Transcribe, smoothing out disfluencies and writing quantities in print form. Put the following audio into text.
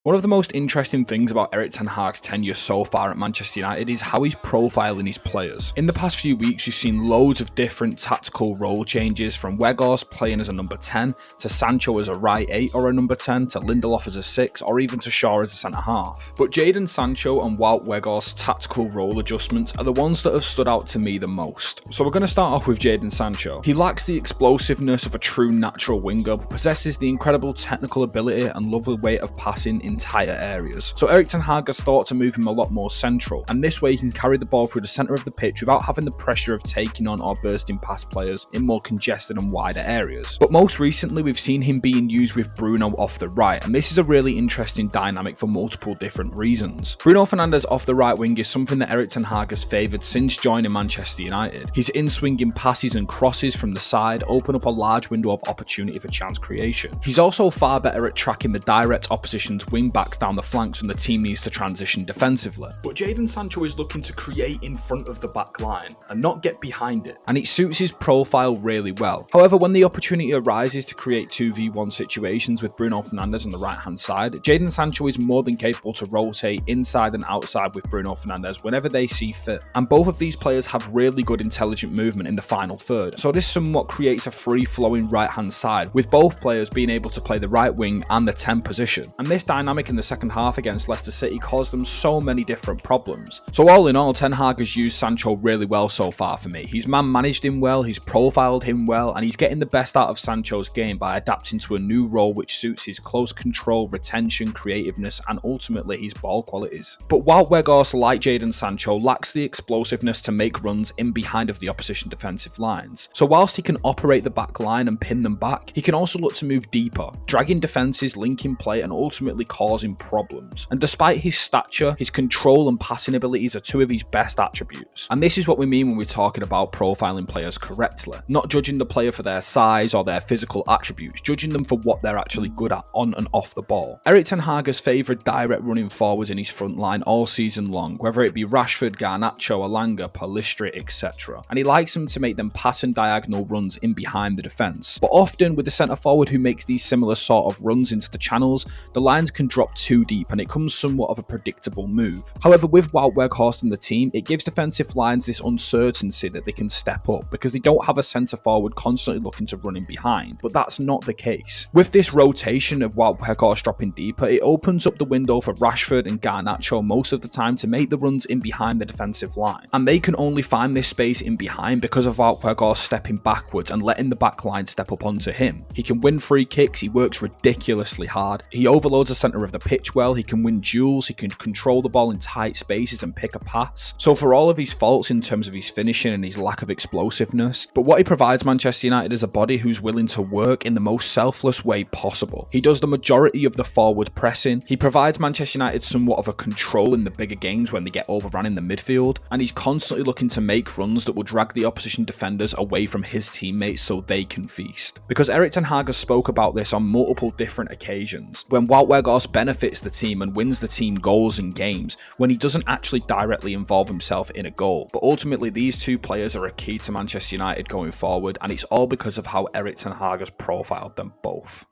One of the most interesting things about Erik ten Hag's tenure so far at Manchester United is how he's profiling his players. In the past few weeks, we've seen loads of different tactical role changes, from Weghorst playing as a number 10, to Sancho as a right 8 or a number 10, to Lindelof as a 6, or even to Shaw as a centre-half. But Jadon Sancho and Wout Weghorst's tactical role adjustments are the ones that have stood out to me the most. So we're going to start off with Jadon Sancho. He lacks the explosiveness of a true natural winger, but possesses the incredible technical ability and lovely way of passing entire areas. So Erik ten Hag has thought to move him a lot more central, and this way he can carry the ball through the centre of the pitch without having the pressure of taking on or bursting past players in more congested and wider areas. But most recently we've seen him being used with Bruno off the right, and this is a really interesting dynamic for multiple different reasons. Bruno Fernandes off the right wing is something that Erik ten Hag has favoured since joining Manchester United. His in-swinging passes and crosses from the side open up a large window of opportunity for chance creation. He's also far better at tracking the direct opposition's wing backs down the flanks when the team needs to transition defensively. But Jadon Sancho is looking to create in front of the back line and not get behind it, and it suits his profile really well. However, when the opportunity arises to create 2v1 situations with Bruno Fernandes on the right hand side, Jadon Sancho is more than capable to rotate inside and outside with Bruno Fernandes whenever they see fit. And both of these players have really good intelligent movement in the final third, so this somewhat creates a free-flowing right hand side, with both players being able to play the right wing and the 10 position. And this dynamic in the second half against Leicester City caused them so many different problems. So all in all, Ten Hag has used Sancho really well so far for me. He's man-managed him well, he's profiled him well, and he's getting the best out of Sancho's game by adapting to a new role which suits his close control, retention, creativeness, and ultimately his ball qualities. But Wout Weghorst, like Jadon Sancho, lacks the explosiveness to make runs in behind of the opposition defensive lines. So whilst he can operate the back line and pin them back, he can also look to move deeper, dragging defences, linking play, and ultimately causing problems. And despite his stature, his control and passing abilities are two of his best attributes. And this is what we mean when we're talking about profiling players correctly. Not judging the player for their size or their physical attributes, judging them for what they're actually good at on and off the ball. Erik ten Hag has favoured direct running forwards in his front line all season long, whether it be Rashford, Garnacho, Alanga, Pellistri, etc. And he likes them to make them pass and diagonal runs in behind the defence. But often with the centre forward who makes these similar sort of runs into the channels, the lines can drop too deep and it comes somewhat of a predictable move. However, with Wout Weghorst in the team, it gives defensive lines this uncertainty that they can step up because they don't have a centre forward constantly looking to run in behind. But that's not the case. With this rotation of Wout Weghorst dropping deeper, it opens up the window for Rashford and Garnacho most of the time to make the runs in behind the defensive line. And they can only find this space in behind because of Wout Weghorst stepping backwards and letting the back line step up onto him. He can win free kicks, he works ridiculously hard, he overloads the centre of the pitch well, he can win duels, he can control the ball in tight spaces and pick a pass. So for all of his faults in terms of his finishing and his lack of explosiveness, but what he provides Manchester United is a body who's willing to work in the most selfless way possible. He does the majority of the forward pressing, he provides Manchester United somewhat of a control in the bigger games when they get overrun in the midfield, and he's constantly looking to make runs that will drag the opposition defenders away from his teammates so they can feast. Because Erik ten Hag has spoke about this on multiple different occasions, when Wout Weghorst benefits the team and wins the team goals in games when he doesn't actually directly involve himself in a goal. But ultimately these two players are a key to Manchester United going forward, and it's all because of how Erik ten Hag has profiled them both.